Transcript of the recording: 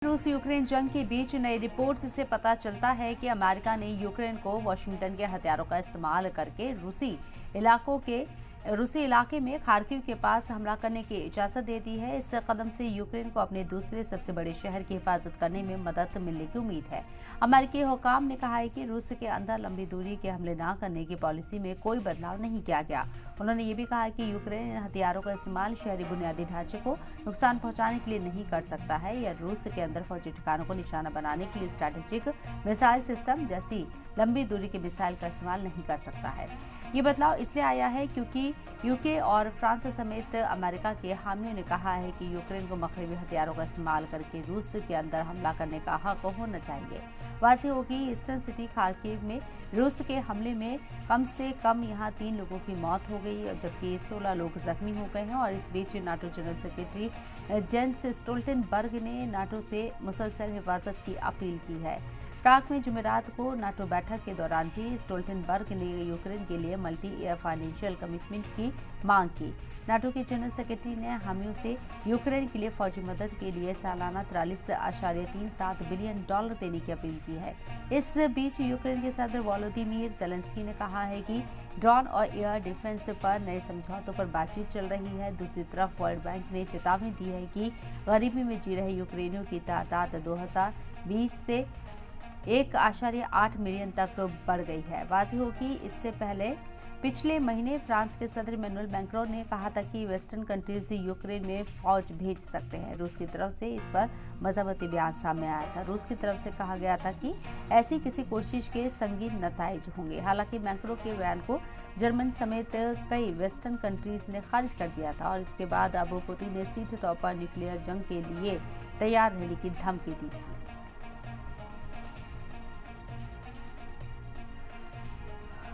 रूस यूक्रेन जंग के बीच नई रिपोर्ट्स से पता चलता है कि अमेरिका ने यूक्रेन को वाशिंगटन के हथियारों का इस्तेमाल करके रूसी इलाके में खार्किव के पास हमला करने की इजाजत दे दी है। इस कदम से यूक्रेन को अपने दूसरे सबसे बड़े शहर की हिफाजत करने में मदद मिलने की उम्मीद है। अमेरिकी हुकाम ने कहा है कि रूस के अंदर लंबी दूरी के हमले न करने की पॉलिसी में कोई बदलाव नहीं किया गया। उन्होंने ये भी कहा कि यूक्रेन इन हथियारों का इस्तेमाल शहरी बुनियादी ढांचे को नुकसान पहुंचाने के लिए नहीं कर सकता है या रूस के अंदर फौजी ठिकानों को निशाना बनाने के लिए स्ट्रैटेजिक मिसाइल सिस्टम जैसी लंबी दूरी के मिसाइल का इस्तेमाल नहीं कर सकता है। ये बदलाव इसलिए आया है क्योंकि यूके और फ्रांस समेत अमेरिका के हामियों ने कहा है कि यूक्रेन को मगरबी हथियारों का इस्तेमाल करके रूस के अंदर हमला करने का हक होना चाहिए। वाज़ेह होगी ईस्टर्न सिटी खार्किव में रूस के हमले में कम से कम यहां 3 लोगों की मौत हो गई जबकि 16 लोग जख्मी हो गए हैं। और इस बीच NATO general secretary Jens Stoltenberg ने नाटो से मुसलसल हिफाजत की अपील की है। प्राग में जुमेरात को नाटो बैठक के दौरान भी स्टोल्टनबर्ग ने यूक्रेन के लिए मल्टी ईयर फाइनेंशियल कमिटमेंट की मांग की। नाटो के जनरल सेक्रेटरी ने हामियों से यूक्रेन के लिए फौजी मदद के लिए सालाना 43.37 बिलियन डॉलर देने की अपील की है। इस बीच यूक्रेन के सदर वोलोदिमीर ज़ेलेंस्की ने कहा है कि ड्रोन और एयर डिफेंस पर नए समझौतों पर बातचीत चल रही है। दूसरी तरफ वर्ल्ड बैंक ने चेतावनी दी है कि गरीबी में जी रहे यूक्रेनियों की तादाद 2020 से 1.8 मिलियन तक बढ़ गई है। वाज़ेह हो कि इससे पहले पिछले महीने फ्रांस के सदर इमैनुअल मैक्रोन ने कहा था कि वेस्टर्न कंट्रीज यूक्रेन में फौज भेज सकते हैं। रूस की तरफ से इस पर मज़ामती बयान सामने आया था। रूस की तरफ से कहा गया था कि ऐसी किसी कोशिश के संगीन नताइज होंगे। हालांकि मैक्रो के बयान को जर्मन समेत कई वेस्टर्न कंट्रीज ने खारिज कर दिया था और इसके बाद अब पुतिन ने सीधे तौर पर न्यूक्लियर जंग के लिए तैयार रहने की धमकी दी थी।